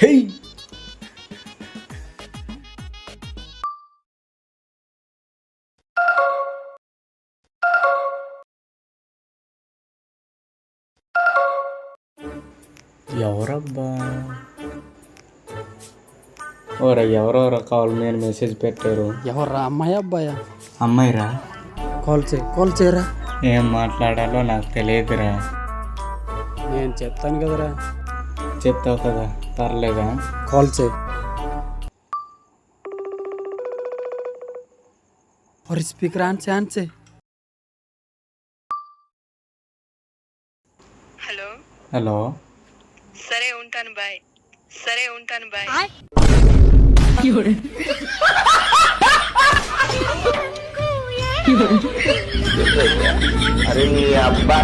హే ఎవరబ్బా ఓరా ఎవరెవరో కాల్ మీద మెసేజ్ పెట్టారు. ఎవర్రా, అమ్మాయి అబ్బాయా? అమ్మాయిరా. కాల్ చేయరా. ఏం మాట్లాడాలో నాకు తెలియదురా. నేను చెప్తాను కదరా. చెప్తావు కదా, పర్లేదా? కాల్ చేయి. और स्पीकर ఆన్ చేయి. Hello hello. సరే ఉంటాను బాయ్. अरे अब्बा